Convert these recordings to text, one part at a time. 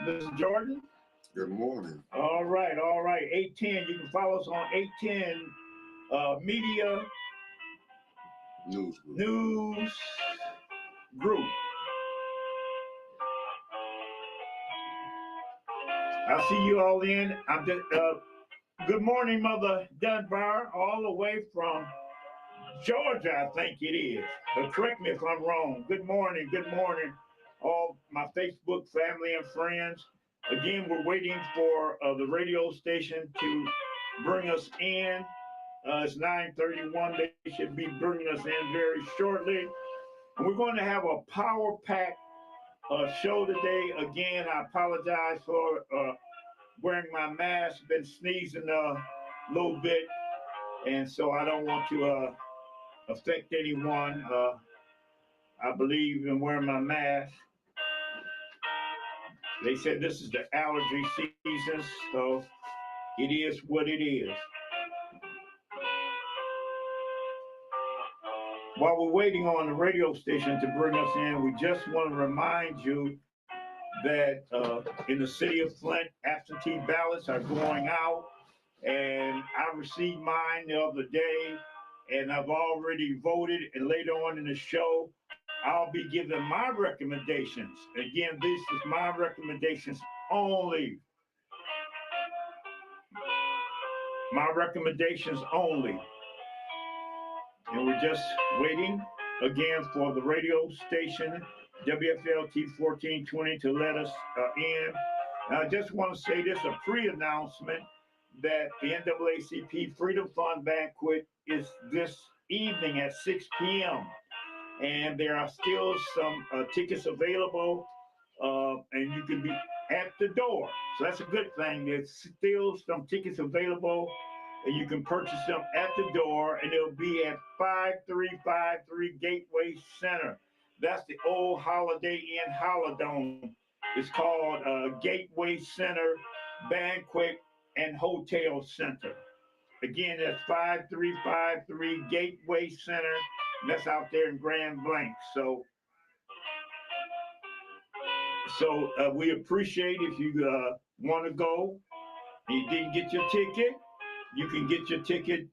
Mr. Jordan. Good morning. All right, all right. 810. You can follow us on 810 Media News Group. News Group. I'll see you all in. I'm just, good morning, Mother Dunbar, all the way from Georgia, I think it is. But correct me if I'm wrong. Good morning, all my Facebook family and friends. Again, we're waiting for the radio station to bring us in. It's 9:31. They should be bringing us in very shortly. And we're going to have a power pack show today. Again, I apologize for wearing my mask. Been sneezing a little bit, and so I don't want to affect anyone. I believe in wearing my mask. They said this is the allergy season, so it is what it is. While we're waiting on the radio station to bring us in, we just want to remind you that in the city of Flint, absentee ballots are going out, and I received mine the other day, and I've already voted. And later on in the show, I'll be giving my recommendations. Again, this is my recommendations only. My recommendations only. And we're just waiting again for the radio station, WFLT 1420, to let us in. And I just want to say this, a pre-announcement that the NAACP Freedom Fund Banquet is this evening at 6 p.m. And there are still some tickets available, and you can be at the door. So that's a good thing. There's still some tickets available, and you can purchase them at the door, and it'll be at 5353 Gateway Center. That's the old Holiday Inn Holidome. It's called Gateway Center Banquet and Hotel Center. Again, that's 5353 Gateway Center. And that's out there in Grand Blanc. So we appreciate if you want to go. You didn't get your ticket. You can get your ticket.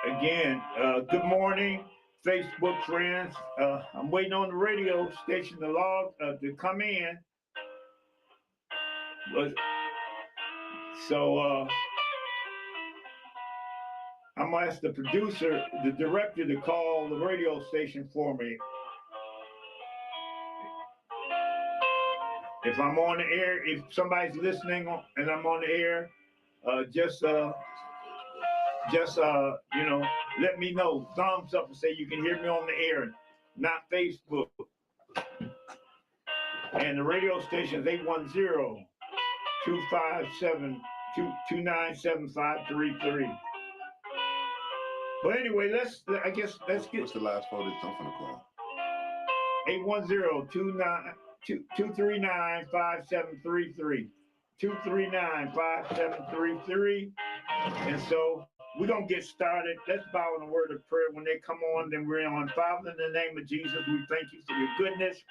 Again, good morning, Facebook friends. I'm waiting on the radio station to log to come in. So I'm gonna ask the producer, the director, to call the radio station for me. If I'm on the air, if somebody's listening and I'm on the air, just let me know. Thumbs up and say you can hear me on the air, not Facebook. And the radio station is 810-257-297-533. But anyway, let's get. What's the last phone that I'm gonna call? 810-239-5733. 239-5733. And so we're going to get started. Let's bow in a word of prayer. When they come on, then we're on. Father, in the name of Jesus, we thank you for your goodness.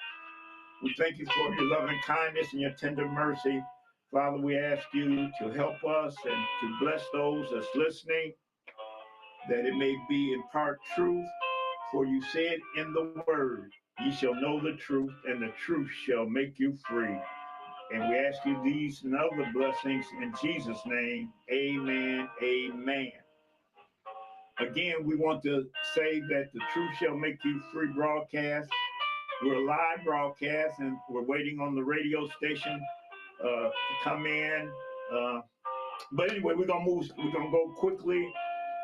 We thank you for your loving kindness and your tender mercy. Father, we ask you to help us and to bless those that's listening, that it may be in part truth. For you said in the word, ye shall know the truth, and the truth shall make you free. And we ask you these and other blessings in Jesus' name. Amen. Amen. Again, we want to say that the Truth Shall Make You Free broadcast. We're a live broadcast, and we're waiting on the radio station to come in. But anyway, we're gonna go quickly,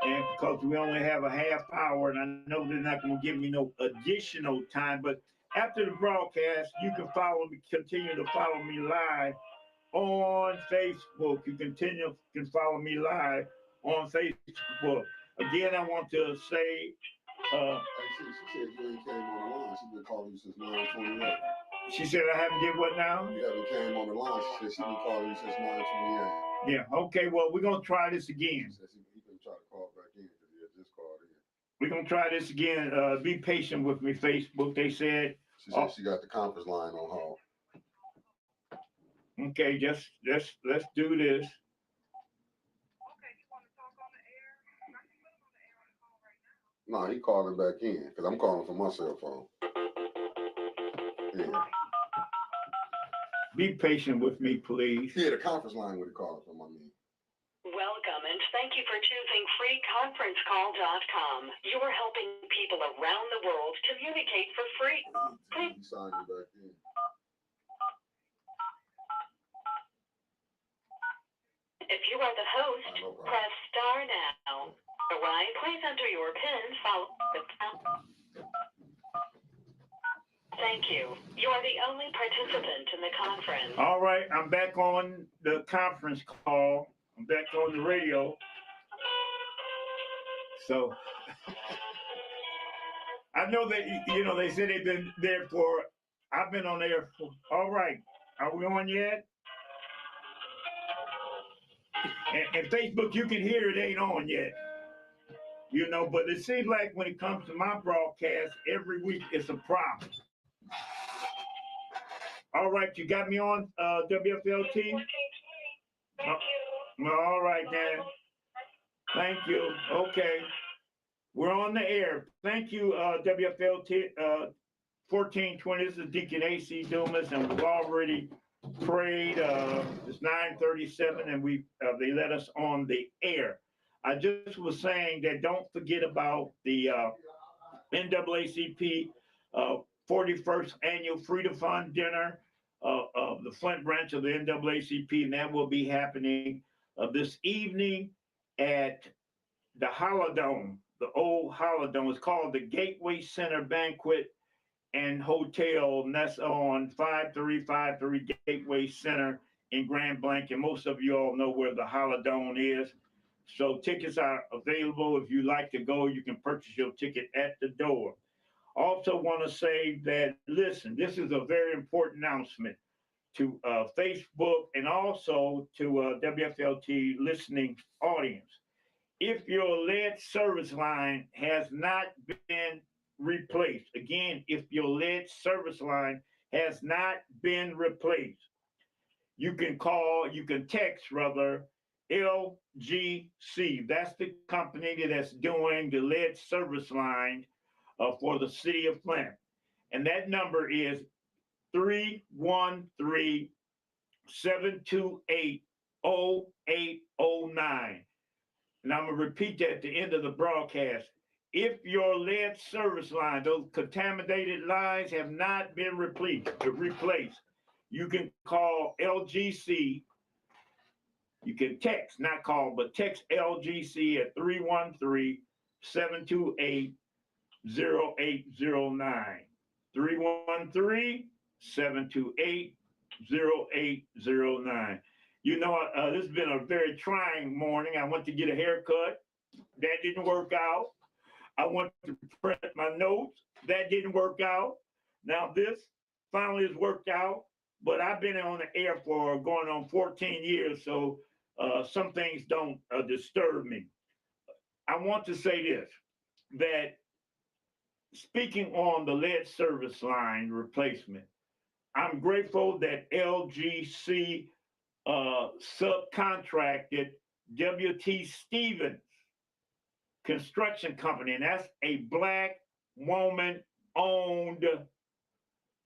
and because we only have a half hour, and I know they're not gonna give me no additional time, but after the broadcast, you can continue to follow me live on Facebook. You can follow me live on Facebook. Again, I want to say, She said you ain't came on the line. She's been calling you since 9:28. She said I haven't did what now? You haven't came on the line. She said she's been calling you since 9:28. Yeah, okay, well, we're going to try this again. She said he can try to call back in because he had just called in. We're going to try this again. Be patient with me, Facebook. They said She said she got the conference line on hold. Okay, just let's do this. No, he calling back in because I'm calling from my cell phone. Yeah. Be patient with me, please. Yeah, the conference line would he calling from, I mean. Welcome and thank you for choosing freeconferencecall.com. You're helping people around the world communicate for free. He signed you back in. If you are the host, No problem. press star now. Alright, please enter your PIN followed the pound. Thank you. You are the only participant in the conference. All right, I'm back on the conference call. I'm back on the radio. So I know that they said they've been there for. I've been on there for. All right, are we on yet? And Facebook, you can hear it ain't on yet. But it seems like when it comes to my broadcast, every week it's a problem. All right, you got me on WFLT? Thank you. All right, Dan. Thank you. Okay. We're on the air. Thank you, WFLT 1420. This is Deacon AC Dumas, and we've already prayed. It's 9:37, and they let us on the air. I just was saying that don't forget about the NAACP 41st Annual Freedom Fund Dinner of the Flint branch of the NAACP, and that will be happening this evening at the Holodome, the old Holodome. It's called the Gateway Center Banquet and Hotel, and that's on 5353 Gateway Center in Grand Blanc, and most of you all know where the Holodome is. So tickets are available. If you like to go, you can purchase your ticket at the door. Also want to say that, listen, this is a very important announcement to Facebook and also to WFLT listening audience. If your lead service line has not been replaced, again, if your lead service line has not been replaced, you can text rather, LGC. That's the company that's doing the lead service line for the city of Flint. And that number is 313-728-0809. And I'm going to repeat that at the end of the broadcast. If your lead service line, those contaminated lines have not been replaced, you can call LGC. You can text, not call, but text LGC at 313-728-0809. 313-728-0809. This has been a very trying morning. I went to get a haircut. That didn't work out. I went to print my notes. That didn't work out. Now this finally has worked out, but I've been on the air for going on 14 years, so some things don't disturb me. I want to say this, that speaking on the lead service line replacement, I'm grateful that LGC subcontracted W.T. Stevens Construction Company, and that's a Black woman-owned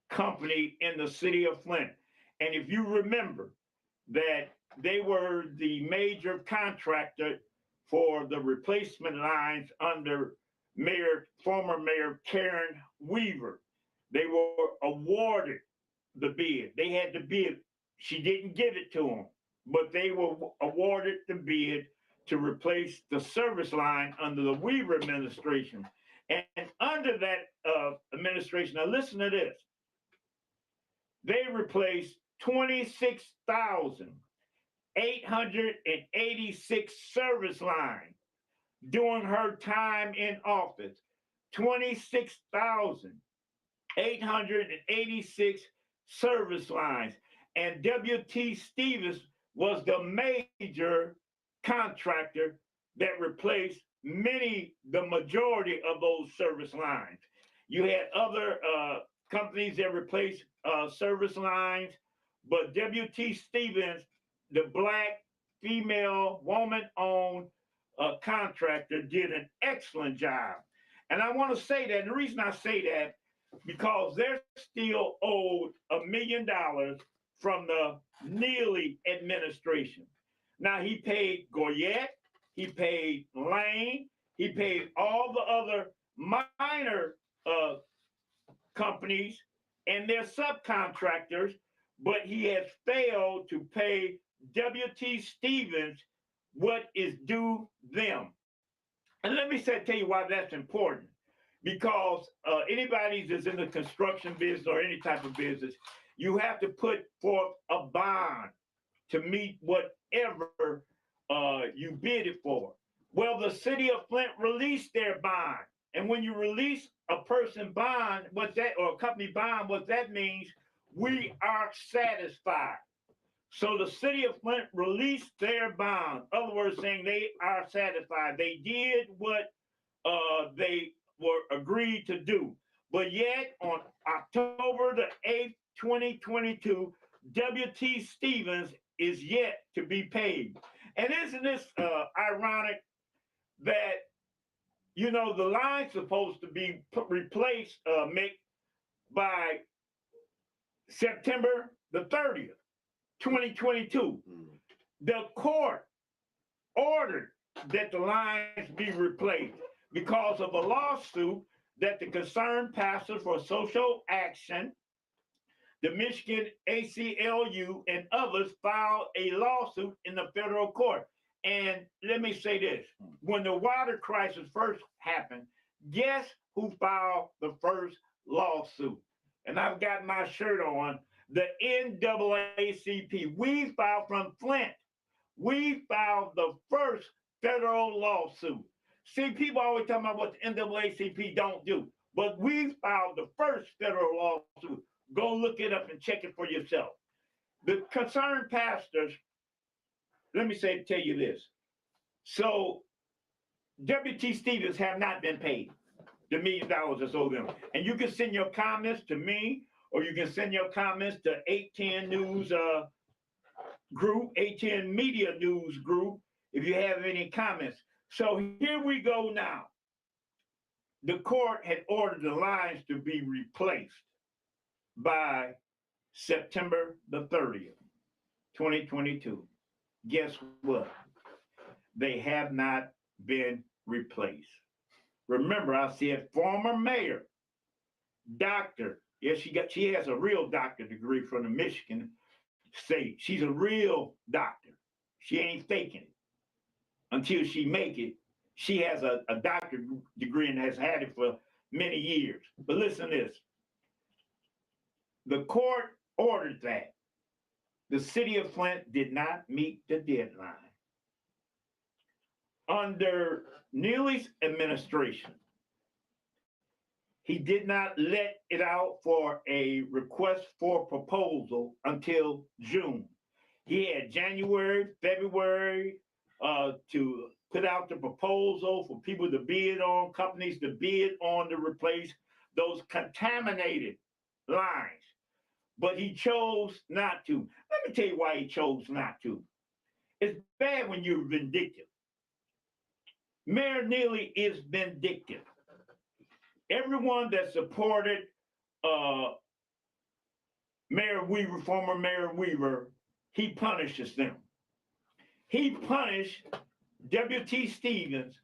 company in the city of Flint. And if you remember that they were the major contractor for the replacement lines under former Mayor Karen Weaver. They were awarded the bid. They had the bid. She didn't give it to them, but they were awarded the bid to replace the service line under the Weaver administration. And under that administration, now listen to this, they replaced 26,886 service lines during her time in office. 26,886 service lines. And W.T. Stevens was the major contractor that replaced the majority of those service lines. You had other companies that replace service lines, but W.T. Stevens, the black, female, woman-owned contractor, did an excellent job. And I want to say that, and the reason I say that, because they're still owed $1 million from the Neely administration. Now, he paid Goyette, he paid Lane, he paid all the other minor companies and their subcontractors, but he has failed to pay W.T. Stevens what is due them. And let me tell you why that's important. Because anybody that's in the construction business or any type of business, you have to put forth a bond to meet whatever you bid it for. Well, the city of Flint released their bond. And when you release a person bond, or a company bond, what that means, we are satisfied. So the city of Flint released their bond. In other words, saying they are satisfied. They did what they were agreed to do. But yet on October the 8th, 2022, W.T. Stevens is yet to be paid. And isn't this ironic that, you know, the line's supposed to be replaced, Mick, by September the 30th, 2022. The court ordered that the lines be replaced because of a lawsuit that the concerned pastor for social action, the Michigan ACLU, and others filed a lawsuit in the federal court. And let me say this, when the water crisis first happened, guess who filed the first lawsuit? And I've got my shirt on, the NAACP. We filed from Flint. We filed the first federal lawsuit. See, people always talk about what the NAACP don't do, but we filed the first federal lawsuit. Go look it up and check it for yourself. The concerned pastors, let me tell you this. So W.T. Stevens have not been paid the $1 million that's owed them. And you can send your comments to me, or you can send your comments to 810 News Group, 810 Media News Group, if you have any comments. So here we go now. The court had ordered the lines to be replaced by September the 30th, 2022. Guess what? They have not been replaced. Remember, I said former mayor, doctor. Yes, she has a real doctor degree from the Michigan State. She's a real doctor. She ain't faking it. Until she make it, she has a doctorate degree and has had it for many years. But listen to this. The court ordered that. The city of Flint did not meet the deadline. Under Neely's administration, he did not let it out for a request for proposal until June. He had January, February to put out the proposal for people to bid on, companies to bid on to replace those contaminated lines. But he chose not to. Let me tell you why he chose not to. It's bad when you're vindictive. Mayor Neely is vindictive. Everyone that supported Mayor Weaver, former Mayor Weaver, he punishes them. He punished W.T. Stevens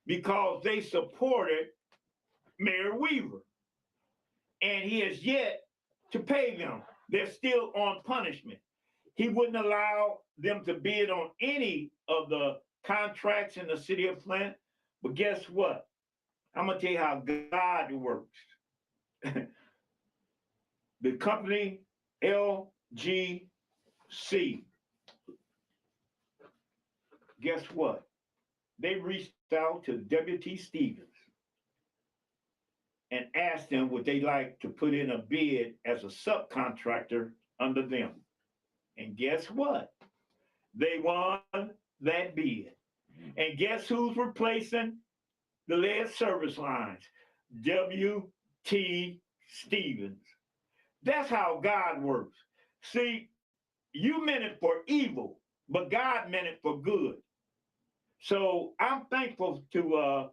because they supported Mayor Weaver. And he has yet to pay them. They're still on punishment. He wouldn't allow them to bid on any of the contracts in the city of Flint. But guess what? I'm going to tell you how God works. The company LGC, guess what? They reached out to W.T. Stevens and asked them would they like to put in a bid as a subcontractor under them. And guess what? They won that bid. And guess who's replacing the lead service lines? W.T. Stevens. That's how God works. See, you meant it for evil, but God meant it for good. So I'm thankful to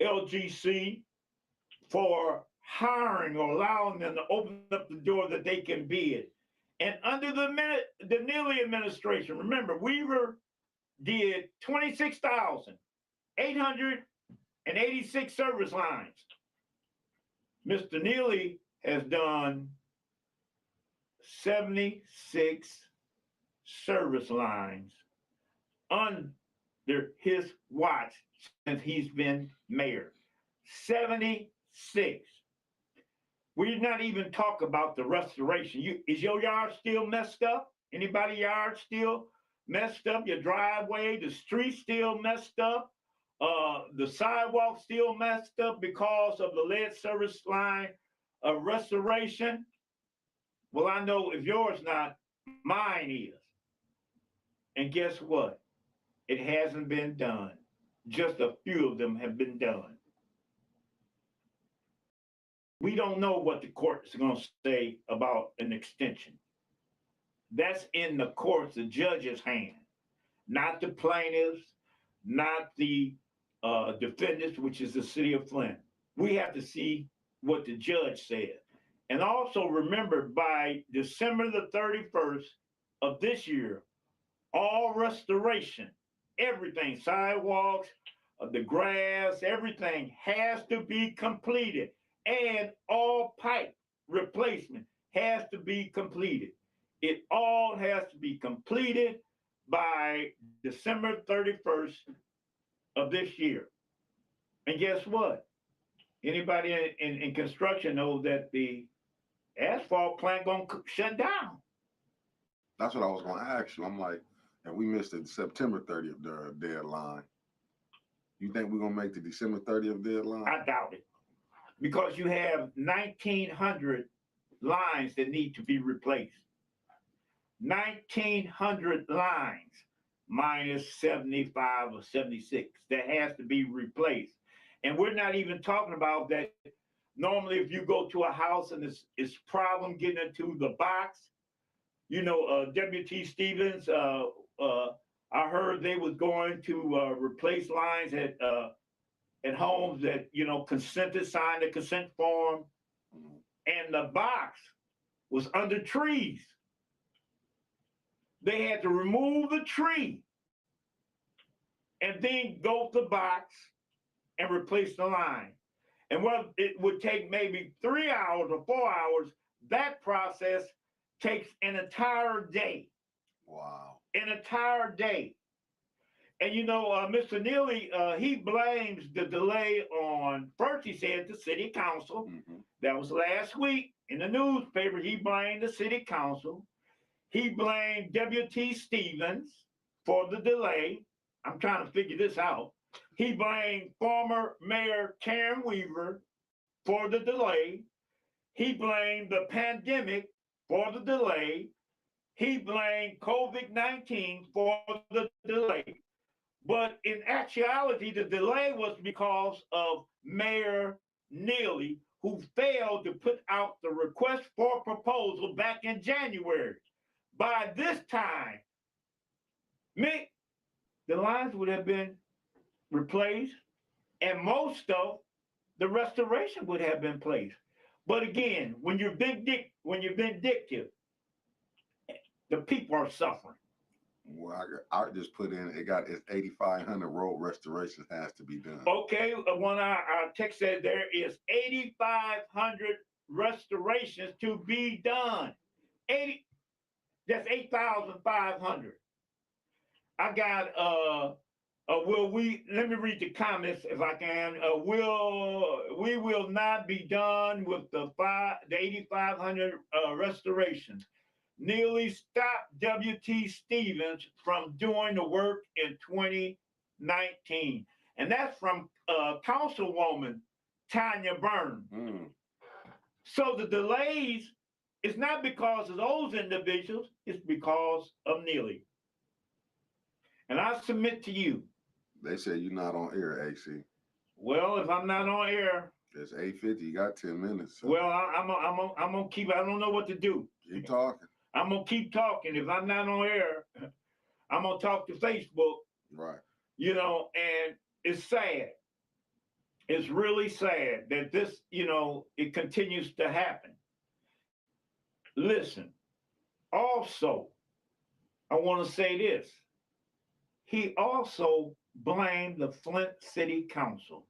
LGC for hiring or allowing them to open up the door that they can bid. And under the Neely administration, remember, Weaver did 26,886 service lines. Mr. Neely has done 76 service lines under his watch since he's been mayor. 76. We did not even talk about the restoration. Is your yard still messed up? Anybody yard still messed up? Your driveway, the street still messed up? The sidewalk still messed up because of the lead service line restoration? Well, I know if yours not, mine is. And guess what? It hasn't been done. Just a few of them have been done. We don't know what the court is going to say about an extension. That's in the courts, the judge's hand, not the plaintiffs, not the defendants, which is the city of Flint. We have to see what the judge said. And also remember, by December the 31st of this year, all restoration, everything, sidewalks, the grass, everything has to be completed. And all pipe replacement has to be completed. It all has to be completed by December 31st of this year. And guess what? Anybody in construction knows that the asphalt plant gonna shut down. That's what I was going to ask you. I'm like, and we missed the September 30th deadline. You think we're going to make the December 30th deadline? I doubt it. Because you have 1,900 lines that need to be replaced. 1,900 lines minus 75 or 76 that has to be replaced. And we're not even talking about that. Normally, if you go to a house and it's problem getting into the box, you know, W.T. Stevens, I heard they was going to replace lines at homes that, you know, signed the consent form, and the box was under trees. They had to remove the tree and then go to the box and replace the line. And what it would take maybe 3 hours or 4 hours, that process takes an entire day. Wow. An entire day. And you know, Mr. Neely, he blames the delay on, first he said the city council. Mm-hmm. That was last week in the newspaper. He blamed the city council. He blamed W.T. Stevens for the delay. I'm trying to figure this out. He blamed former Mayor Karen Weaver for the delay. He blamed the pandemic for the delay. He blamed COVID-19 for the delay. But in actuality, the delay was because of Mayor Neely, who failed to put out the request for proposal back in January. By this time, Mick, the lines would have been replaced, and most of the restoration would have been placed. But again, when you're vindictive, the people are suffering. Well, I just put in, it's 8,500 road restorations has to be done. Okay, when our text said there is 8,500 restorations to be done. That's 8,500. I got, let me read the comments if I can. We will not be done with the 8,500 restorations. Nearly stopped W.T. Stevens from doing the work in 2019. And that's from Councilwoman Tanya Byrne. Mm. So the delays, it's not because of those individuals, it's because of Neely. And I submit to you. They say you're not on air, AC. Well, if I'm not on air, It's 8:50. You got 10 minutes. So Well, I'm gonna keep. I don't know what to do. keep talking. I'm gonna keep talking. If I'm not on air, I'm gonna talk to Facebook. Right. And it's sad. It's really sad that this, it continues to happen. Listen, also, I want to say this. He also blamed the Flint City Council.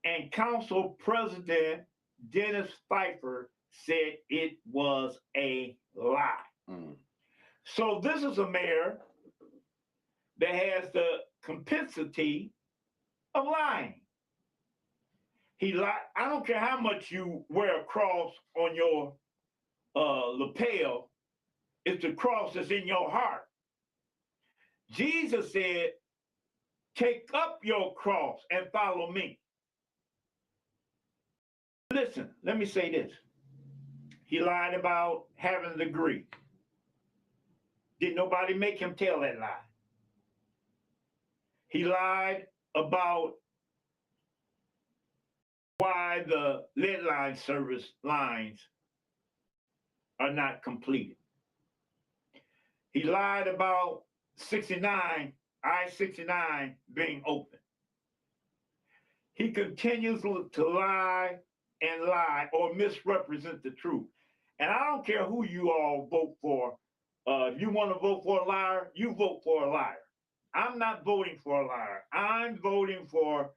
And Council President Dennis Pfeiffer said it was a lie. Mm. So this is a mayor that has the complicity of lying. He lied. I don't care how much you wear a cross on your lapel, it's the cross that's in your heart. Jesus said, take up your cross and follow me. Listen, let me say this. He lied about having a degree. Did nobody make him tell that lie? He lied about why the lead line service lines are not completed. He lied about 69, I-69 being open. He continues to lie and lie or misrepresent the truth. And I don't care who you all vote for. If you want to vote for a liar, you vote for a liar. I'm not voting for a liar. I'm voting for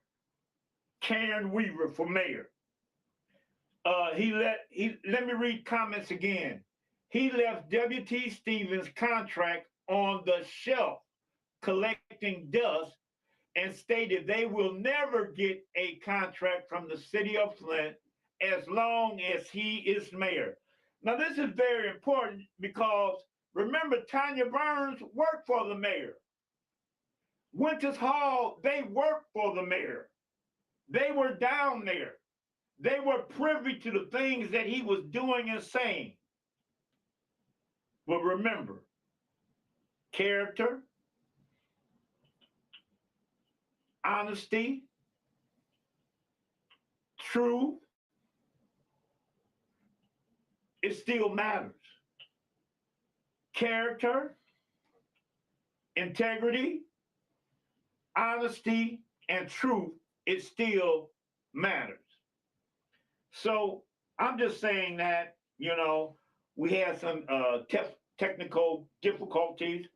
Karen Weaver for mayor. Let me read comments again. He left W.T. Stevens' contract on the shelf, collecting dust, and stated they will never get a contract from the city of Flint as long as he is mayor. Now, this is very important because remember, Tanya Burns worked for the mayor. Winters Hall, they worked for the mayor. They were down there. They were privy to the things that he was doing and saying. But remember, character, honesty, truth, it still matters. Character, integrity, honesty, and truth, it still matters. So I'm just saying that, we had some technical difficulties,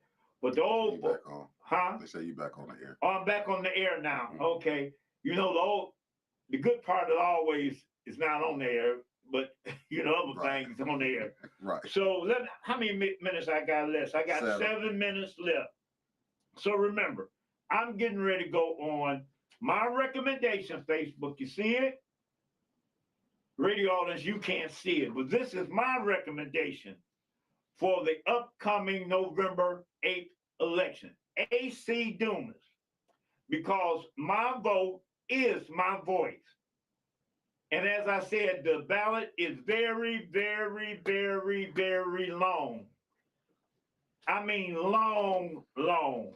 but the old, back on. huh? They say you back on the air. Oh, I'm back on the air now. Mm-hmm. Okay. The good part of always is not on the air, but other Right. things on the air. Right. So how many minutes I got left? I got 7 minutes left. So remember, I'm getting ready to go on my recommendation Facebook. You see it? Radio audience, you can't see it, but this is my recommendation for the upcoming November 8th election. AC Dumas, because my vote is my voice. And as I said, the ballot is very, very, very, very long. I mean, long, long.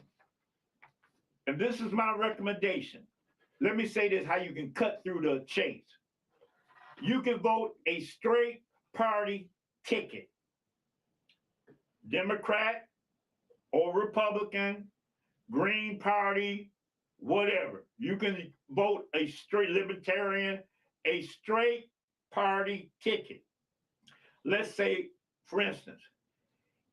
And this is my recommendation. Let me say this, how you can cut through the chase. You can vote a straight party ticket. Democrat or Republican, Green Party, whatever. You can vote a straight libertarian, a straight party ticket. Let's say, for instance,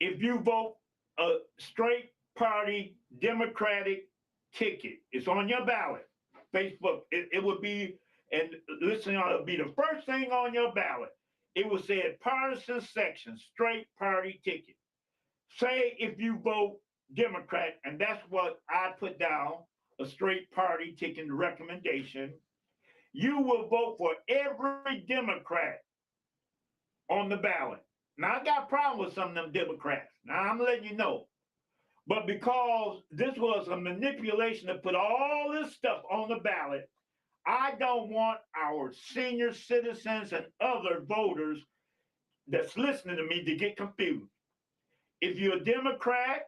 if you vote a straight party Democratic ticket, it's on your ballot, Facebook, it would be, and listen, it'll be the first thing on your ballot. It will say partisan section, straight party ticket. Say if you vote Democrat, and that's what I put down, a straight party ticket recommendation, you will vote for every Democrat on the ballot. Now, I got a problem with some of them Democrats. Now, I'm letting you know. But because this was a manipulation to put all this stuff on the ballot, I don't want our senior citizens and other voters that's listening to me to get confused. If you're a Democrat,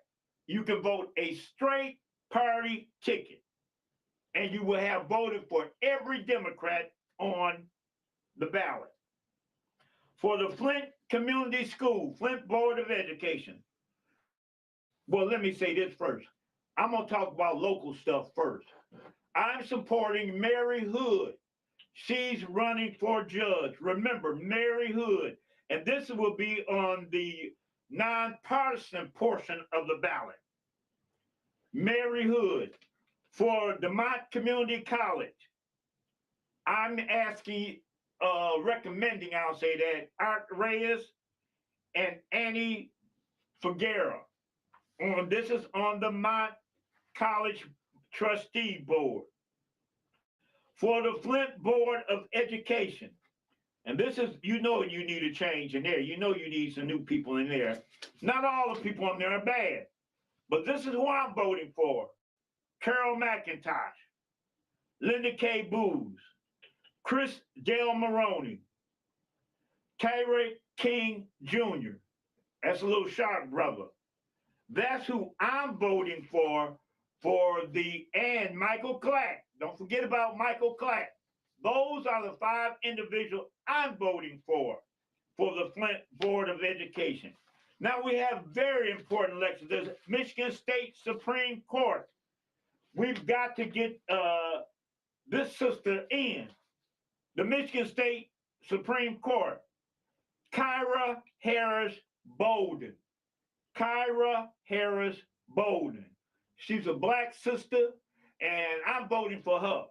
you can vote a straight party ticket, and you will have voted for every Democrat on the ballot. For the Flint Community School, Flint Board of Education. Well, let me say this first. I'm going to talk about local stuff first. I'm supporting Mary Hood. She's running for judge. Remember, Mary Hood. And this will be on the nonpartisan portion of the ballot. Mary Hood. For DeMont Community College, I'm asking, recommending, I'll say that, Art Reyes and Annie Figuera. This is on the Mont College Trustee Board. For the Flint Board of Education, and this is, you need a change in there. You need some new people in there. Not all the people in there are bad, but this is who I'm voting for. Carol McIntosh, Linda K. Booz, Chris Dale Maroney, Tyra King Jr. That's a little sharp brother. That's who I'm voting for and Michael Clack. Don't forget about Michael Clack. Those are the 5 individuals I'm voting for the Flint Board of Education. Now we have very important elections. There's Michigan State Supreme Court. We've got to get this sister in. The Michigan State Supreme Court, Kyra Harris Bolden. Kyra Harris Bolden. She's a Black sister, and I'm voting for her.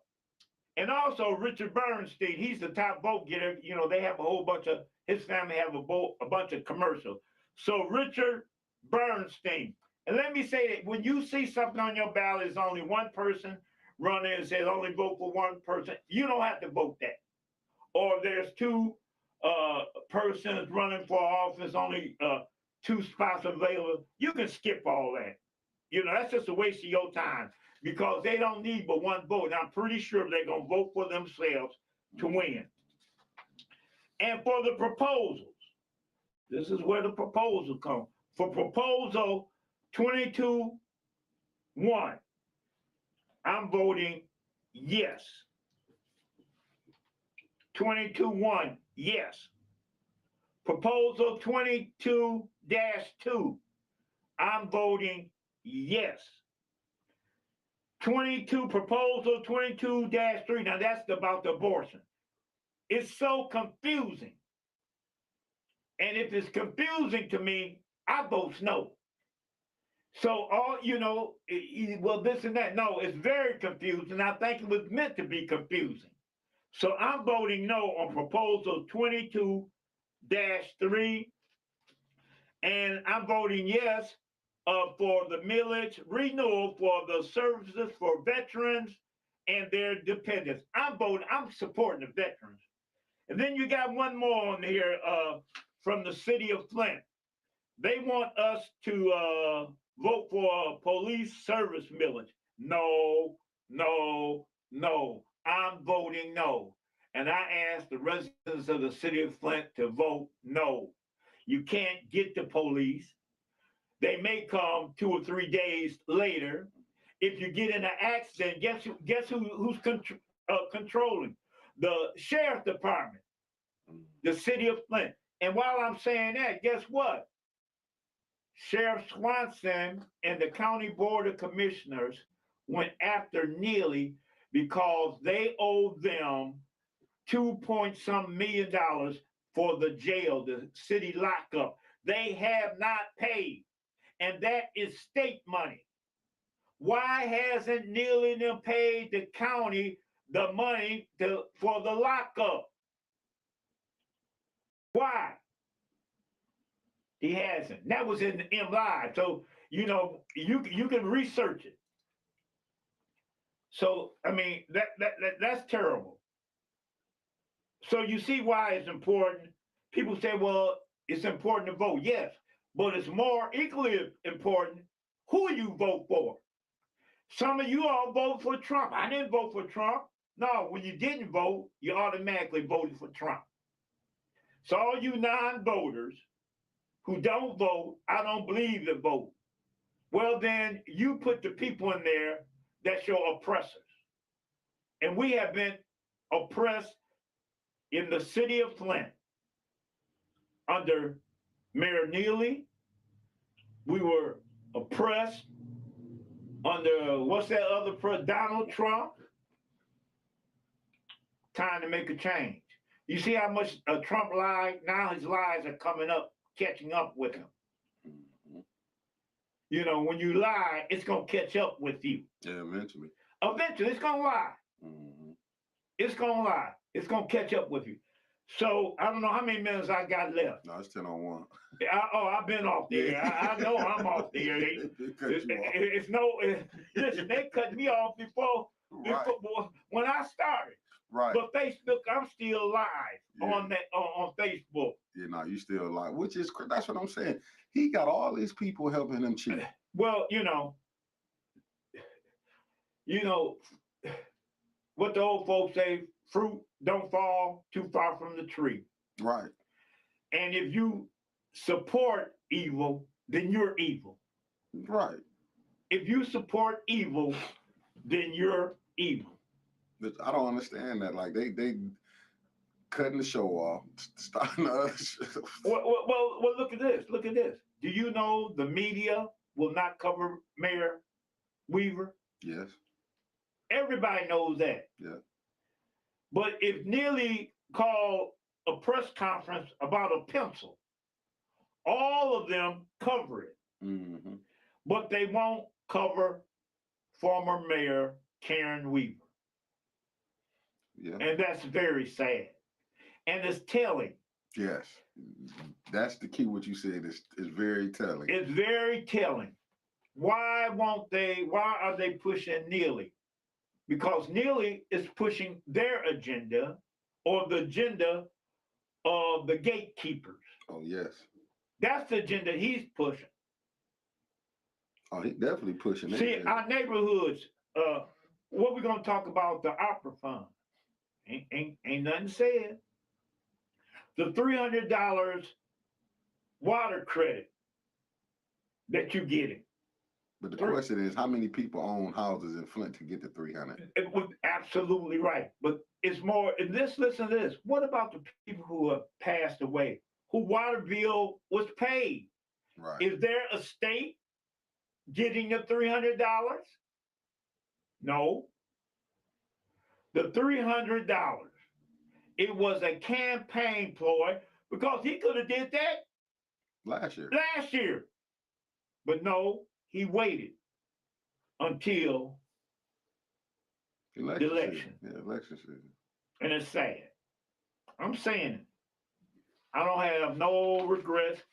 And also Richard Bernstein, he's the top vote getter. They have a whole bunch of, his family have a bunch of commercials. So Richard Bernstein. And let me say that when you see something on your ballot is only one person running and says only vote for one person, you don't have to vote that. Or there's 2 persons running for office, only 2 spots available, you can skip all that. That's just a waste of your time because they don't need but one vote. And I'm pretty sure they're going to vote for themselves to win. And for the proposals, this is where the proposal comes. For proposal 22-1, I'm voting yes. 22-1, yes. Proposal 22-2, I'm voting yes. Proposal 22-3, now that's about the abortion. It's so confusing. And if it's confusing to me, I vote no. So well, this and that. No, it's very confusing. I think it was meant to be confusing. So I'm voting no on proposal 22-3, and I'm voting yes for the millage renewal for the services for veterans and their dependents. I'm supporting the veterans. And then you got one more on here from the city of Flint. They want us to vote for a police service millage. No. I'm voting no. And I ask the residents of the city of Flint to vote no. You can't get the police. They may come 2 or 3 days later. If you get in an accident, guess who's controlling? The sheriff department, the city of Flint. And while I'm saying that, guess what? Sheriff Swanson and the County Board of Commissioners went after Neely because they owed them $2 million for the jail, the city lockup. They have not paid, and that is state money. Why hasn't Neely and them paid the county the money for the lockup? Why? He hasn't. That was in M Live. So, you can research it. So, I mean, that's terrible. So you see why it's important. People say, well, it's important to vote. Yes, but it's more equally important who you vote for. Some of you all vote for Trump. I didn't vote for Trump. No, when you didn't vote, you automatically voted for Trump. So all you non-voters who don't vote, I don't believe to vote. Well, then you put the people in there that's your oppressors. And we have been oppressed in the city of Flint under Mayor Neely. We were oppressed under what's that other president, Donald Trump. Time to make a change. You see how much Trump lied? Now his lies are coming up, catching up with him. Mhm. You know, when you lie, it's gonna catch up with you. Yeah, eventually. Eventually, it's gonna lie. Mm-hmm. It's gonna lie. It's gonna catch up with you. So I don't know how many minutes I got left. No, it's 10:01. I've been off the air. I know I'm off the air. It's no. Listen, they cut me off before Right. when I started. Right. But Facebook, I'm still live on that on Facebook. Yeah, no, you still alive, which is that's what I'm saying. He got all these people helping him cheat. Well, you know what the old folks say: fruit don't fall too far from the tree. Right. And if you support evil, then you're evil. Right. If you support evil, then you're evil. But I don't understand that. Like they cutting the show off, starting the other show. Well, look at this. Look at this. Do you know the media will not cover Mayor Weaver? Yes. Everybody knows that. Yeah. But if Neely called a press conference about a pencil, all of them cover it. Mm-hmm. But they won't cover former Mayor Karen Weaver. Yeah. And that's very sad. And it's telling. Yes. That's the key. What you said is very telling. It's very telling. Why are they pushing Neely? Because Neely is pushing their agenda or the agenda of the gatekeepers. Oh, yes. That's the agenda he's pushing. Oh, he definitely pushing it. See, our neighborhoods, what we're going to talk about, the opera fund. Ain't nothing said. The $300 water credit that you're getting. But the question is, how many people own houses in Flint to get the 300? It was absolutely right. But it's more, listen to this. What about the people who have passed away, whose water bill was paid? Right. Is there a state getting the $300? No. The $300, it was a campaign ploy because he could have did that last year. But no, he waited until the election. Yeah, election season. And it's sad. I'm saying it. I don't have no regrets.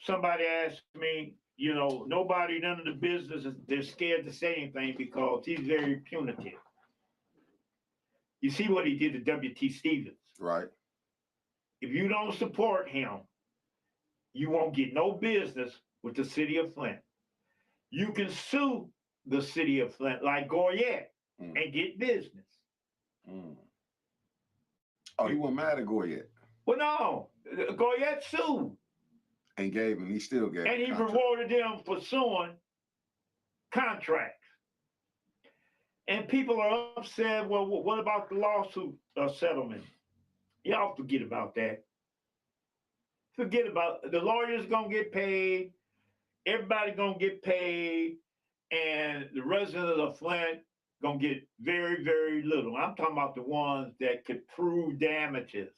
Somebody asked me, nobody, none of the businesses, they're scared to say anything because he's very punitive. You see what he did to W.T. Stevens. Right. If you don't support him, you won't get no business with the city of Flint. You can sue the city of Flint like Goyette and get business. Mm. Oh, he wasn't mad at Goyette. Well, no. Goyette sued. And he still gave And he rewarded them for suing contracts. And people are upset. Well, what about the lawsuit settlement? Y'all forget about that. Forget about the lawyers gonna get paid. Everybody gonna get paid, and the residents of Flint gonna get very, very little. I'm talking about the ones that could prove damages.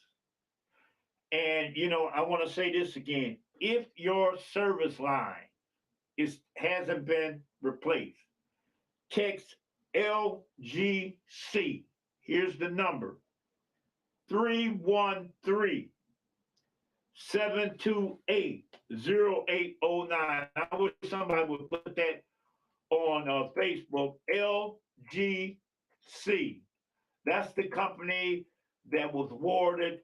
And I want to say this again: if your service line hasn't been replaced, text LGC. Here's the number: 313-728-0809. I wish somebody would put that on Facebook. LGC. That's the company that was awarded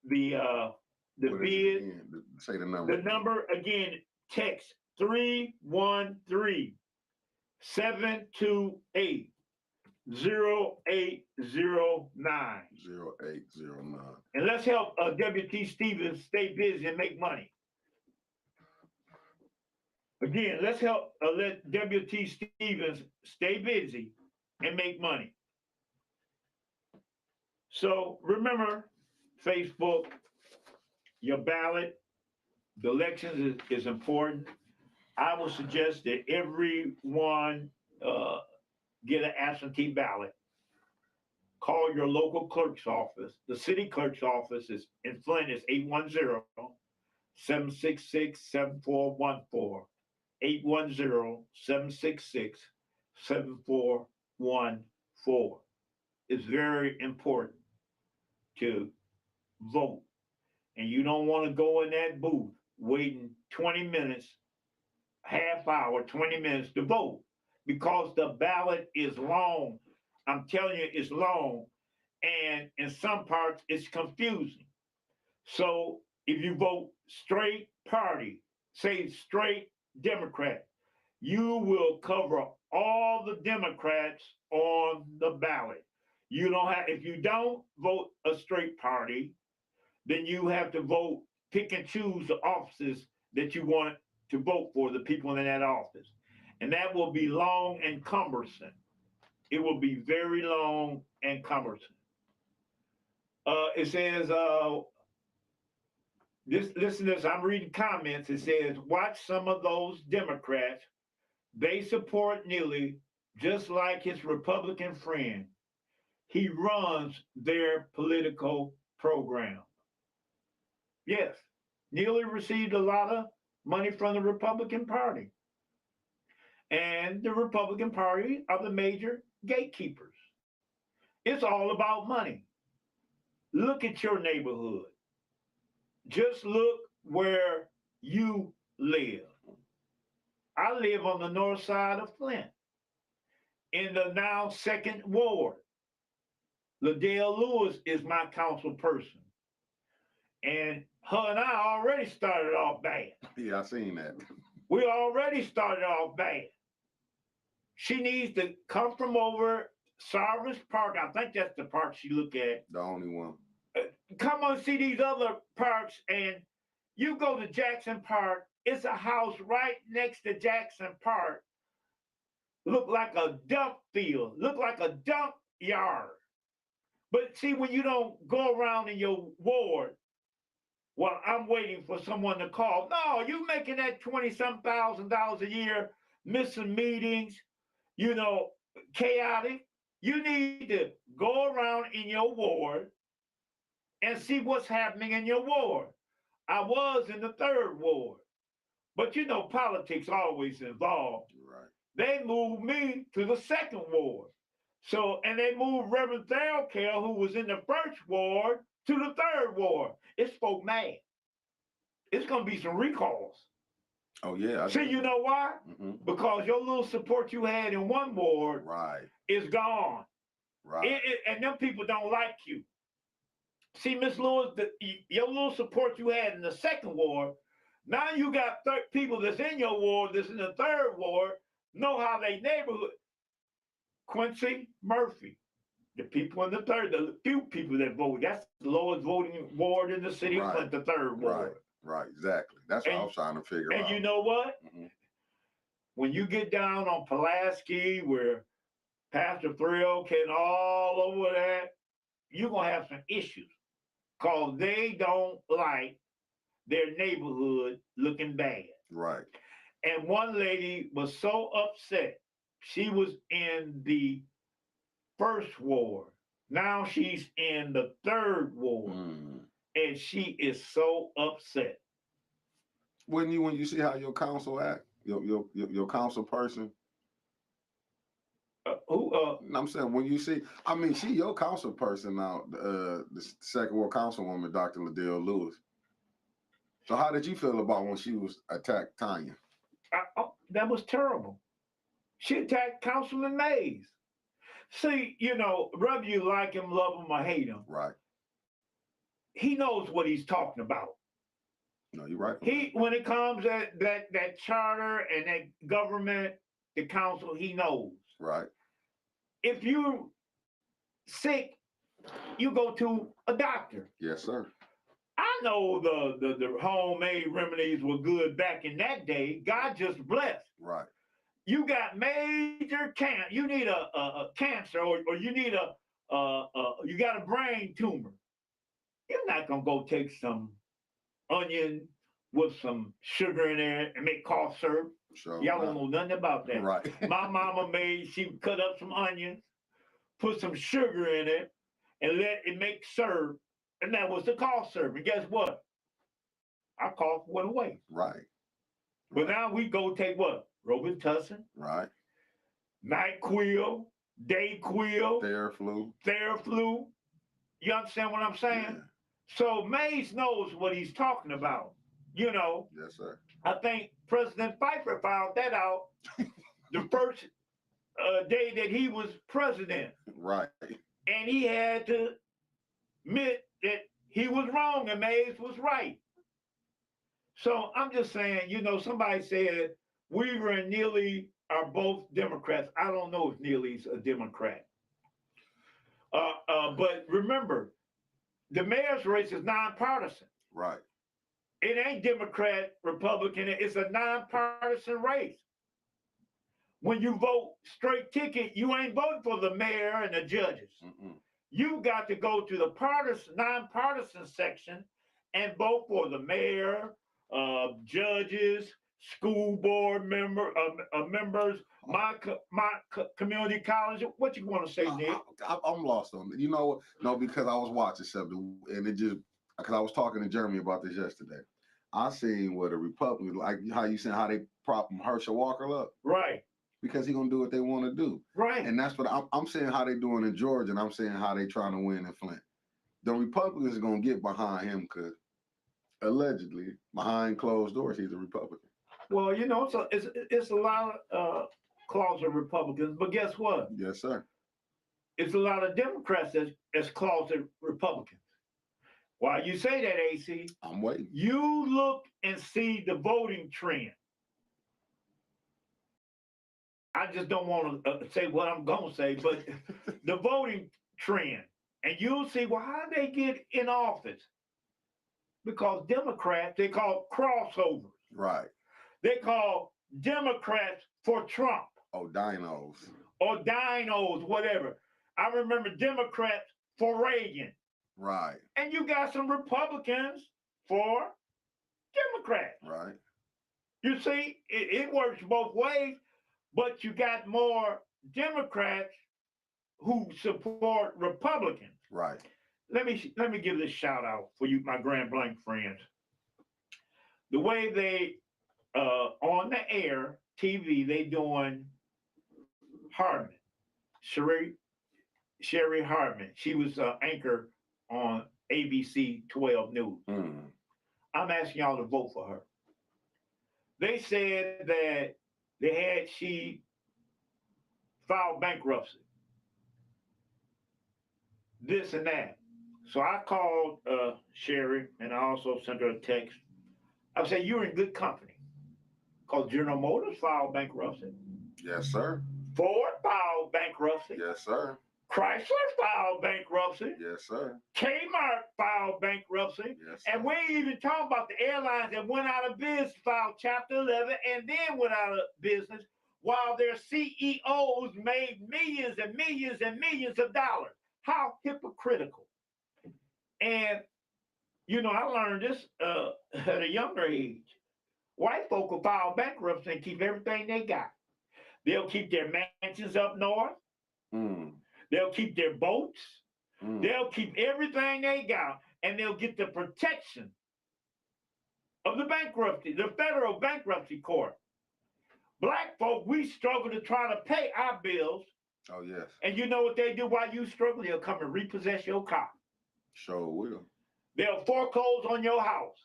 the bid. Say the number. The number again, text 313-728-0809. And let's help W.T. Stevens stay busy and make money. Again, let's help let W.T. Stevens stay busy and make money. So remember, Facebook, your ballot, the elections is important. I would suggest that everyone get an absentee ballot. Call your local clerk's office. The city clerk's office is in Flint is 810-766-7414. 810-766-7414. It's very important to vote. And you don't want to go in that booth waiting 20 minutes, half hour, 20 minutes to vote because the ballot is long. I'm telling you, it's long. And in some parts, it's confusing. So if you vote straight party, say straight Democrat, you will cover all the Democrats on the ballot. You don't have, if you don't vote a straight party, then you have to vote, pick and choose the offices that you want to vote for, the people in that office. And that will be long and cumbersome. It will be very long and cumbersome. It says, listen to this, I'm reading comments. It says, watch some of those Democrats. They support Neely just like his Republican friend. He runs their political program. Yes, Neely received a lot of money from the Republican Party. And the Republican Party are the major gatekeepers. It's all about money. Look at your neighborhood. Just look where you live. I live on the north side of Flint in the now second ward. Liddell Lewis is my council person. And her and I already started off bad. Yeah, I seen that. We already started off bad. She needs to come from over Sarvis Park. I think that's the park she look at. The only one. Come on, see these other parks, and you go to Jackson Park. It's a house right next to Jackson Park. Look like a dump field. Look like a dump yard. But see, when you don't go around in your ward, well, I'm waiting for someone to call. No, you making that 20-some thousand dollars a year, missing meetings, chaotic. You need to go around in your ward and see what's happening in your ward. I was in the third ward, but politics always involved. Right. They moved me to the second ward. So, and they moved Reverend Thalcare, who was in the first ward, to the third ward. It's folk mad. It's going to be some recalls. Oh, yeah. See, you know why? Mm-hmm. Because your little support you had in one ward is gone. Right. And them people don't like you. See, Miss Lewis, your little support you had in the second ward, now you got people that's in your ward, that's in the third ward, know how they neighborhood. Quincy Murphy, the people in the third, the few people that vote, that's the lowest voting ward in the city of Flint, the third ward. Right, exactly. That's what I was trying to figure out. And you know what? Mm-hmm. When you get down on Pulaski, where Pastor Thrill can all over that, you're going to have some issues because they don't like their neighborhood looking bad. Right. And one lady was so upset. She was in the first ward. Now she's in the third ward. And she is so upset. When you see how your council act, your council person. I'm saying when you see, she your council person now, the second ward councilwoman, Dr. Liddell Lewis. So how did you feel about when she was attacked Tanya? That was terrible. She attacked Councilman Mays. See, whether you like him, love him, or hate him, right? He knows what he's talking about. No, you're right. When it comes to that charter and that government, the council, he knows. Right. If you're sick, you go to a doctor. Yes, sir. I know the homemade remedies were good back in that day. God just blessed. Right. You got major cancer. You need a cancer, or you need a you got a brain tumor. You're not gonna go take some onion with some sugar in there and make cough syrup. Sure. Y'all don't know nothing about that. Right. My mama she would cut up some onions, put some sugar in it, and let it make syrup, and that was the cough syrup. And guess what? Our cough went away. Right. But now we go take what? Robitussin, Right. NyQuil, Dayquil, Theraflu. You understand what I'm saying? Yeah. So Mays knows what he's talking about. You know, Yes, sir. I think President Pfeiffer found that out the first day that he was president. Right. And he had to admit that he was wrong and Mays was right. So I'm just saying, you know, somebody said Weaver and Neely are both Democrats. I don't know if Neely's a Democrat. But remember, the mayor's race is nonpartisan. Right. It ain't Democrat, Republican. It's a nonpartisan race. When you vote straight ticket, you ain't voting for the mayor and the judges. Mm-mm. You got to go to the nonpartisan section and vote for the mayor, judges, school board members, my community college. What you want to say, Nick? I'm lost on it. You know what? No, because I was watching something, and it just because I was talking to Jeremy about this yesterday. I seen what a Republican, like how you saying how they prop Herschel Walker up, Right? because he gonna do what they want to do, Right? And that's what I'm saying. How they doing in Georgia, and I'm saying how they trying to win in Flint. The Republicans are gonna get behind him because allegedly behind closed doors he's a Republican. Well, you know, so it's a lot of closet Republicans, but guess what? Yes, sir. It's a lot of Democrats that's closet Republicans. Why you say that, AC? I'm waiting. You look and see the voting trend. I just don't want to say what I'm going to say, but the voting trend. And you'll see, well, how they get in office? Because Democrats, they call crossovers. Right. They call Democrats for Trump. Oh, dinos. Or dinos, whatever. I remember Democrats for Reagan. Right. And you got some Republicans for Democrats. Right. You see, it works both ways, but you got more Democrats who support Republicans. Right. Let me give this shout out for you, my Grand Blanc friends. The way they on the air TV, they doing Hardman, Sherry Hardman. She was anchor on ABC 12 News. Mm. I'm asking y'all to vote for her. They said that she filed bankruptcy, this and that. So I called Sherry and I also sent her a text. I said, you're in good company, because General Motors filed bankruptcy. Yes, sir. Ford filed bankruptcy. Yes, sir. Chrysler filed bankruptcy. Yes, sir. Kmart filed bankruptcy. Yes, sir. And we ain't even talking about the airlines that went out of business, filed Chapter 11, and then went out of business while their CEOs made millions and millions and millions of dollars. How hypocritical. And, you know, I learned this at a younger age. White folk will file bankruptcy and keep everything they got. They'll keep their mansions up north. Mm. They'll keep their boats. Mm. They'll keep everything they got, and they'll get the protection of the bankruptcy, the federal bankruptcy court. Black folk, we struggle to try to pay our bills. Oh, yes. And you know what they do while you struggle? They'll come and repossess your car. Sure will. They'll foreclose on your house.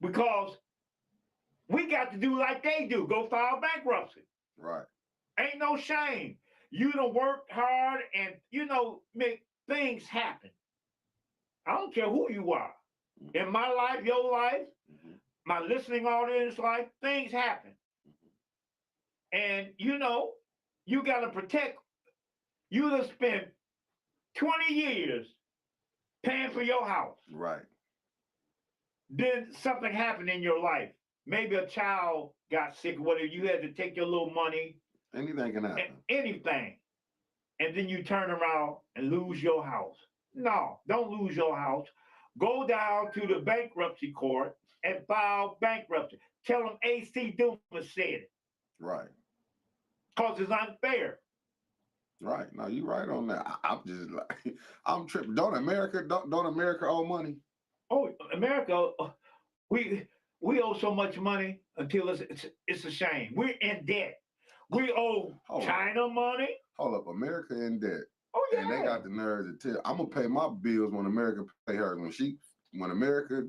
Because we got to do like they do, go file bankruptcy. Right. Ain't no shame. You done worked hard and, you know, make things happen. I don't care who you are. Mm-hmm. In my life, your life, mm-hmm. my listening audience life, things happen. Mm-hmm. And, you know, you got to protect. You done spent 20 years paying for your house. Right. Then something happened in your life. Maybe a child got sick or whatever. You had to take your little money. Anything can happen. Anything. and then you turn around and lose your house. No, don't lose your house. Go down to the bankruptcy court and file bankruptcy. Tell them AC Dumas said it. Right. Because it's unfair. Right. No, you right on that. I'm just like I'm tripping. Don't America owe money? Oh, America, we we owe so much money until it's a shame. We're in debt. We owe Hold up. China money. Hold up. America in debt. Oh yeah. And they got the nerve to tell I'm gonna pay my bills when America pay hers. When America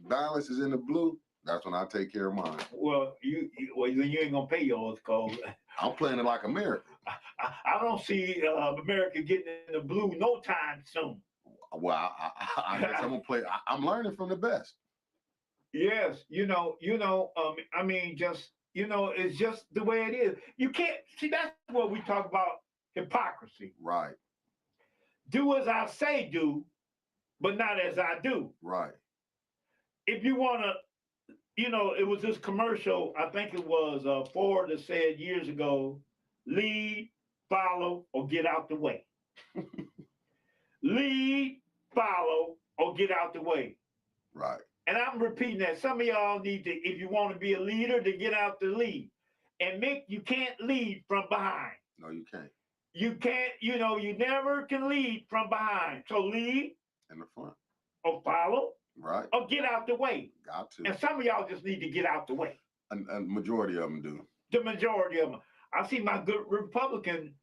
balance is in the blue, that's when I take care of mine. Well, then you ain't gonna pay yours, cause I'm playing it like America. I don't see America getting in the blue no time soon. Well, I guess I'm gonna play. I'm learning from the best. Yes, I mean, just it's just the way it is. You can't see that's what we talk about hypocrisy. Right. Do as I say do, but not as I do. Right. If you wanna, it was this commercial. I think it was Ford that said years ago, lead, follow, or get out the way. Lead, follow, or get out the way. Right. And I'm repeating that. Some of y'all need to, if you want to be a leader, to get out the lead. And Mick, you can't lead from behind. No, you can't. You can't, you never can lead from behind. So lead In the front. or follow Right. or get out the way. Got to. And some of y'all just need to get out the way. A majority of them do. The majority of them. I see my good Republican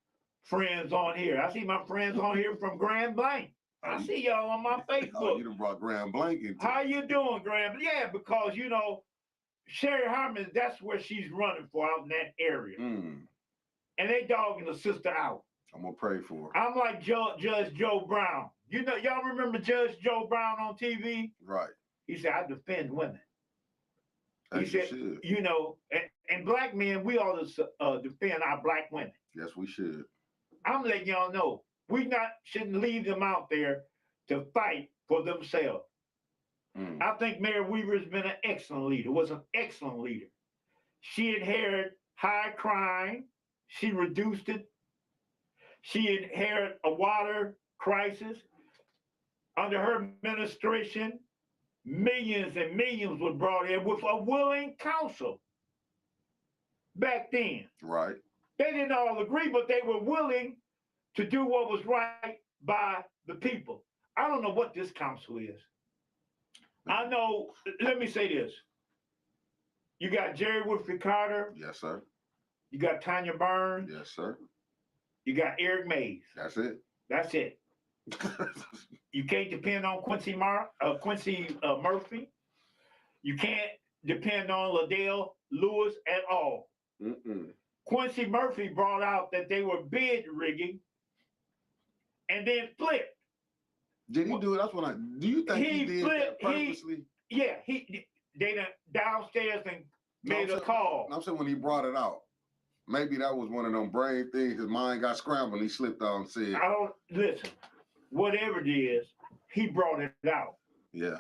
friends on here. I see my friends on here from Grand Blanc. I see y'all on my Facebook. Oh, you done brought Grand Blanc into How you doing, Graham? Yeah, because Sherry Harmon, that's where she's running for out in that area. And they dogging the sister out. I'm gonna pray for her. I'm like Judge Joe Brown. Y'all remember Judge Joe Brown on TV? Right. He said, I defend women. As He you said, should. and black men, we ought to defend our black women. Yes, we should. I'm letting y'all know, shouldn't leave them out there to fight for themselves. I think Mayor Weaver has been an excellent leader, was an excellent leader. She inherited high crime. She reduced it. She inherited a water crisis. Under her administration, millions and millions were brought in with a willing council back then. Right. They didn't all agree, but they were willing to do what was right by the people. I don't know what this council is. I know, let me say this. You got Jerry Woodford Carter. Yes, sir. You got Tanya Burns. Yes, sir. You got Eric Mays. That's it. That's it. You can't depend on Quincy Murphy. You can't depend on Liddell Lewis at all. Quincy Murphy brought out that they were bid rigging and then flipped. Did he do it? That's what do you think he did that purposely? They done downstairs and made a call. I'm saying when he brought it out, maybe that was one of them brave things. His mind got scrambled. He slipped out and said, listen, whatever it is, he brought it out. Yeah.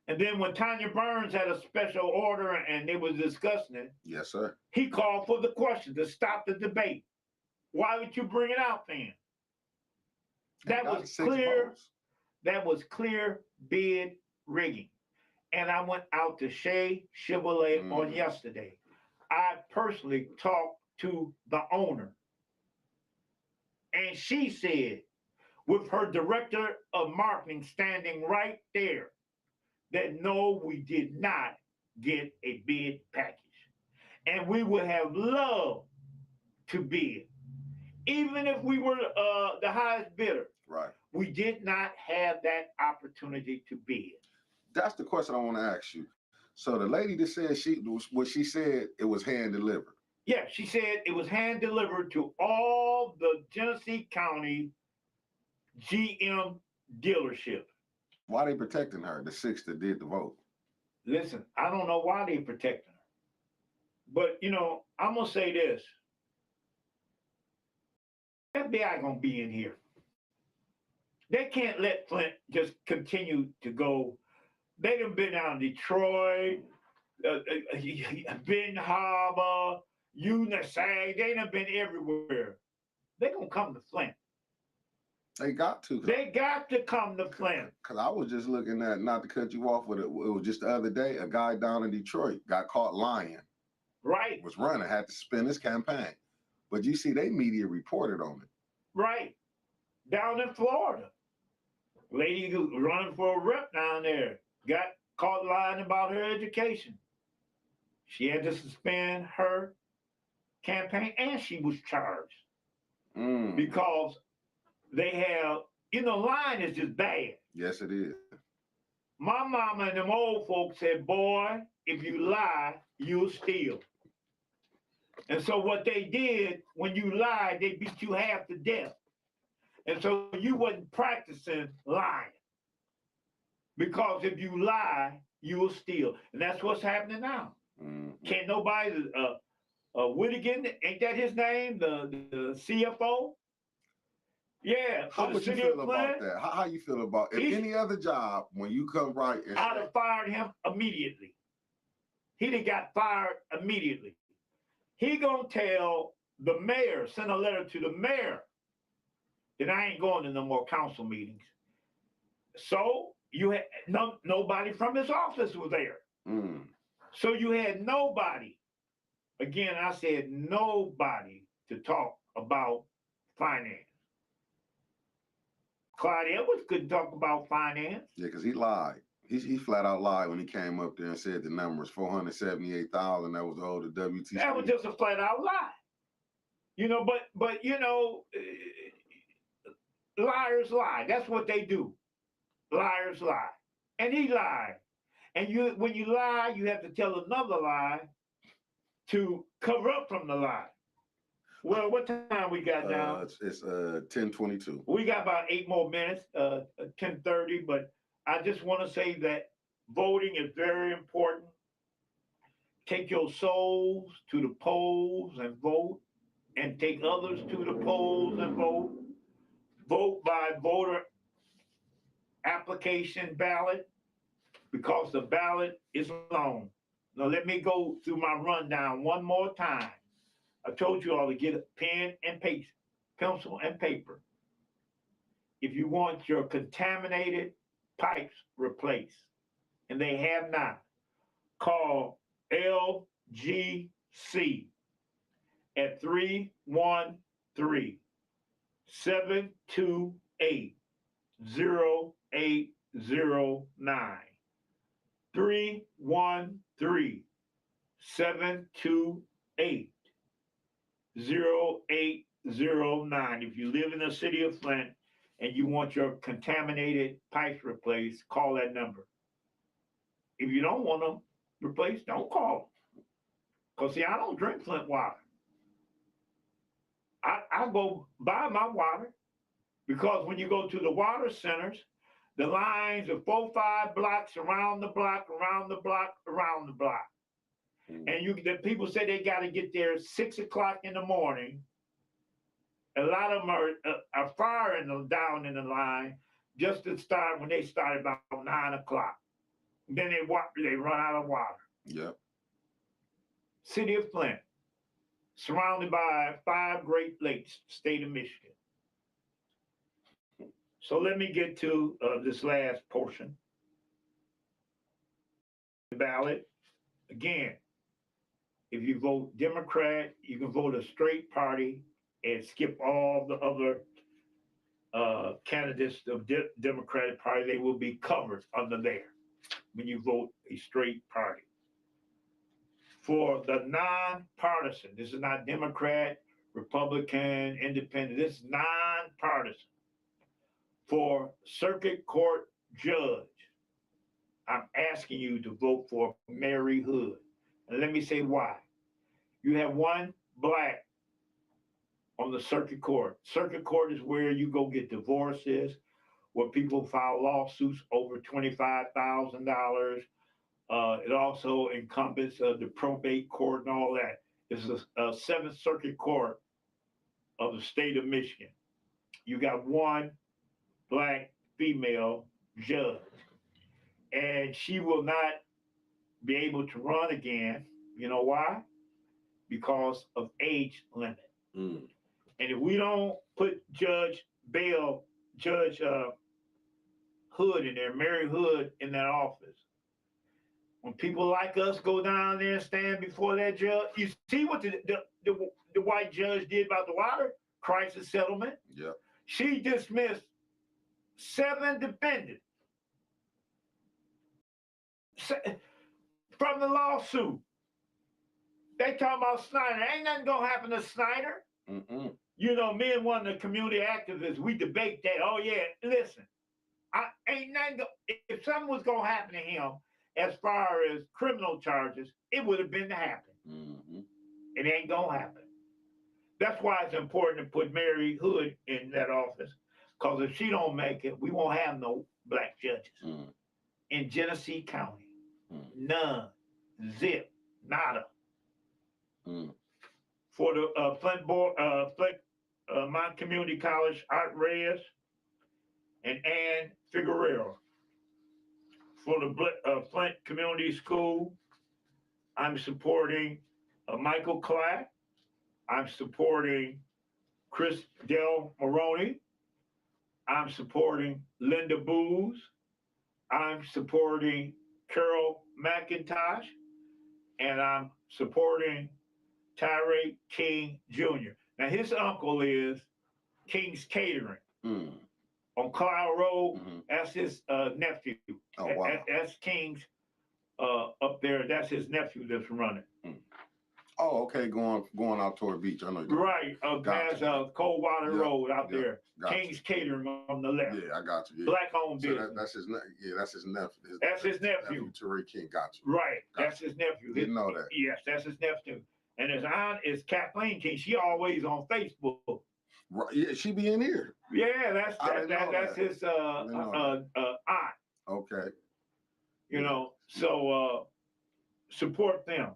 And then when Tanya Burns had a special order and they was discussing it, yes, sir, he called for the question to stop the debate. Why would you bring it out then? That was clear. Votes. That was clear bid rigging. And I went out to Shea Chevrolet on yesterday. I personally talked to the owner. And she said, with her director of marketing standing right there, that no, we did not get a bid package. And we would have loved to bid. Even if we were the highest bidder. Right. We did not have that opportunity to bid. That's the question I want to ask you. So the lady that said she said it was hand delivered. Yeah, she said it was hand delivered to all the Genesee County GM dealerships. Why they protecting her, the 6 that did the vote? Listen, I don't know why they protecting her. But, I'm going to say this. FBI going to be in here. They can't let Flint just continue to go. They done been down Detroit, Ben Harbor, Unisag. They done been everywhere. they're going to come to Flint. They got to. They got to come to Flint. Because I was just looking at, not to cut you off, but it was just the other day, a guy down in Detroit got caught lying. Right. Was running, had to spin his campaign. But you see, they media reported on it. Right. Down in Florida. Lady who was running for a rep down there got caught lying about her education. She had to suspend her campaign and she was charged. Because they have, lying is just bad. Yes, it is. My mama and them old folks said, boy, if you lie, you'll steal. And so what they did, when you lied, they beat you half to death. And so you wasn't practicing lying. Because if you lie, you'll steal. And that's what's happening now. Can't nobody, Whittigan, ain't that his name? The CFO? Yeah. How would you feel about that? How you feel about if any other job, when you come right and I'd have fired him immediately. He'd have got fired immediately. He gonna tell the mayor, send a letter to the mayor that I ain't going to no more council meetings. So you had nobody from his office was there. So you had nobody. Again, I said nobody to talk about finance. Clyde Edwards couldn't talk about finance. Yeah, because he lied. He flat out lied when he came up there and said the number was 478,000. That was the older WTC. That was just a flat out lie. But liars lie. That's what they do. Liars lie. And he lied. And when you lie, you have to tell another lie to cover up from the lie. Well, what time we got now? It's 10:22. We got about 8 more minutes, 10:30, but I just want to say that voting is very important. Take your souls to the polls and vote, and take others to the polls and vote. Vote by voter application ballot, because the ballot is long. Now let me go through my rundown one more time. I told you all to get a pen and paste, pencil and paper. If you want your contaminated pipes replaced, and they have not, call LGC at 313-728-0809. 313-728-0809. If you live in the city of Flint and you want your contaminated pipes replaced, call that number. If you don't want them replaced, don't call them. Because, see, I don't drink Flint water. I go buy my water, because when you go to the water centers, the lines are 4, 5 blocks around the block, around the block, around the block. And the people say they got to get there at 6 o'clock in the morning. A lot of them are firing them down in the line just to start when they start about 9 o'clock. Then they run out of water. Yep. City of Flint, surrounded by 5 Great Lakes, state of Michigan. So let me get to this last portion. The ballot, again, if you vote Democrat, you can vote a straight party and skip all the other candidates of Democratic Party. They will be covered under there when you vote a straight party. For the nonpartisan, this is not Democrat, Republican, Independent, this is nonpartisan. For Circuit Court Judge, I'm asking you to vote for Mary Hood. And let me say why. You have one black on the circuit court. Circuit court is where you go get divorces, where people file lawsuits over $25,000. It also encompasses the probate court and all that. It's the 7th Circuit Court of the state of Michigan. You got one black female judge, and she will not be able to run again. You know why? Because of age limit. And if we don't put Judge Hood in there, Mary Hood in that office, when people like us go down there and stand before that judge, you see what the white judge did about the water crisis settlement? Yeah. She dismissed 7 defendants from the lawsuit. They talking about Snyder. Ain't nothing gonna happen to Snyder. Mm-mm. You know, me and one of the community activists, we debate that. Oh yeah, listen, ain't nothing. If something was gonna happen to him, as far as criminal charges, it would have been to happen. Mm-hmm. It ain't gonna happen. That's why it's important to put Mary Hood in that office, because if she don't make it, we won't have no black judges in Genesee County. None, zip, nada. For the Flint Mount Community College, Art Reyes and Ann Figueroa. For the Flint Community School, I'm supporting Michael Clack. I'm supporting Chris Del Maroney. I'm supporting Linda Booz. I'm supporting Carol McIntosh. And I'm supporting Tyree King Jr. Now, his uncle is King's Catering on Cloud Road. That's his nephew. Oh, wow. That's King's up there. That's his nephew that's running. Oh, okay. Going out toward the beach. I know. Right, past Coldwater Road out there. Gotcha. King's Catering on the left. Yeah, I got you. Yeah. Black-owned So business. that's his nephew. That's his nephew. Tyree King. Got you. Right, that's his nephew. Didn't know that. Yes, that's his nephew. And his aunt is Kathleen King. She always on Facebook. Right. Yeah, she be in here. Yeah, that's his aunt. Okay. You know, so support them.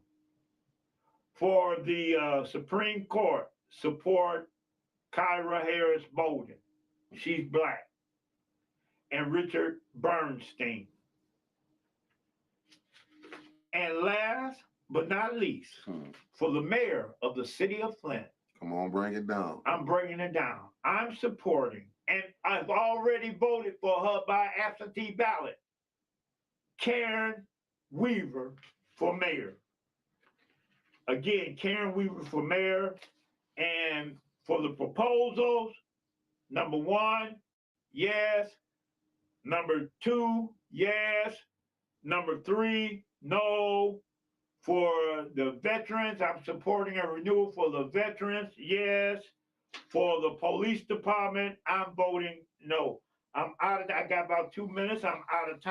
For the Supreme Court, support Kyra Harris Bolden. She's black. And Richard Bernstein. And last but not least, for the mayor of the city of Flint. Come on, bring it down. I'm bringing it down. I'm supporting, and I've already voted for her by absentee ballot, Karen Weaver for mayor. Again, Karen Weaver for mayor. And for the proposals, number 1, yes. Number 2, yes. Number 3, no. For the veterans, I'm supporting a renewal for the veterans, yes. For the police department, I'm voting no. I got about 2 minutes. I'm out of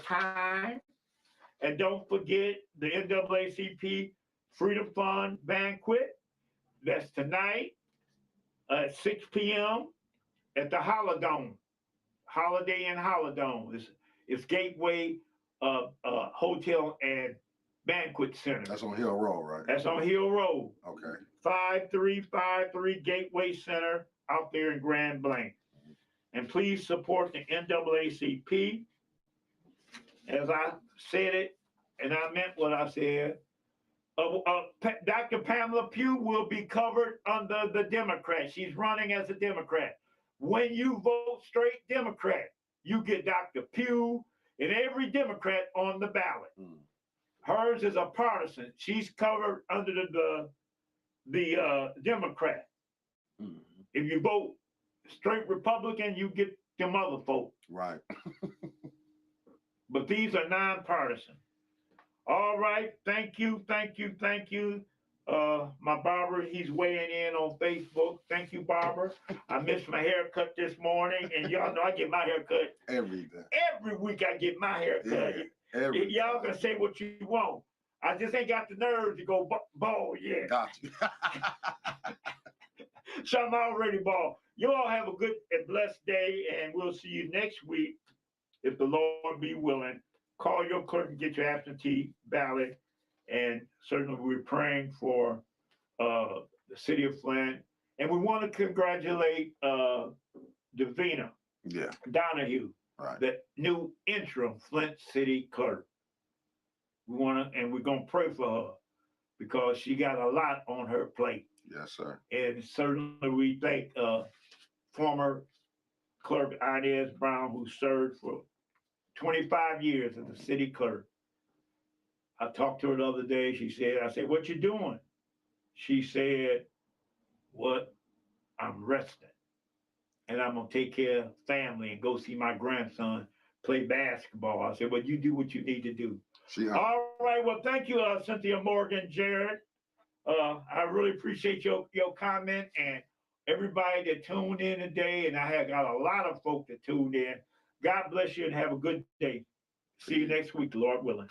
time. And don't forget the NAACP Freedom Fund banquet. That's tonight at 6 p.m. at the Holidome, Holiday Inn Holidome. It's Gateway Hotel and Banquet Center. That's on Hill Road, right? That's on Hill Road. Okay. 5353 Gateway Center out there in Grand Blanc. And please support the NAACP. As I said it, and I meant what I said, Dr. Pamela Pugh will be covered under the Democrat. She's running as a Democrat. When you vote straight Democrat, you get Dr. Pugh and every Democrat on the ballot. Hers is a partisan. She's covered under the Democrat. If you vote straight Republican, you get them other folk. Right. But these are nonpartisan. All right. Thank you. My barber, he's weighing in on Facebook. Thank you, barber. I missed my haircut this morning, and y'all know I get my haircut every day. Every week I get my haircut. Yeah, y'all can say what you want. I just ain't got the nerve to go bald yet. Got you. So I'm already bald. You all have a good and blessed day, and we'll see you next week if the Lord be willing. Call your clerk and get your absentee ballot. And certainly we're praying for the city of Flint. And we want to congratulate Davina Donahue, right, the new interim Flint City clerk. We're going to pray for her because she got a lot on her plate. Yes, sir. And certainly we thank former clerk Inez Brown, who served for 25 years as the city clerk. I talked to her the other day. I said, what you doing? She said, what? I'm resting. And I'm going to take care of family and go see my grandson play basketball. I said, well, you do what you need to do. All right. Well, thank you, Cynthia Morgan, Jared. I really appreciate your comment and everybody that tuned in today. And I have got a lot of folk that tuned in. God bless you and have a good day. See you next week, Lord willing.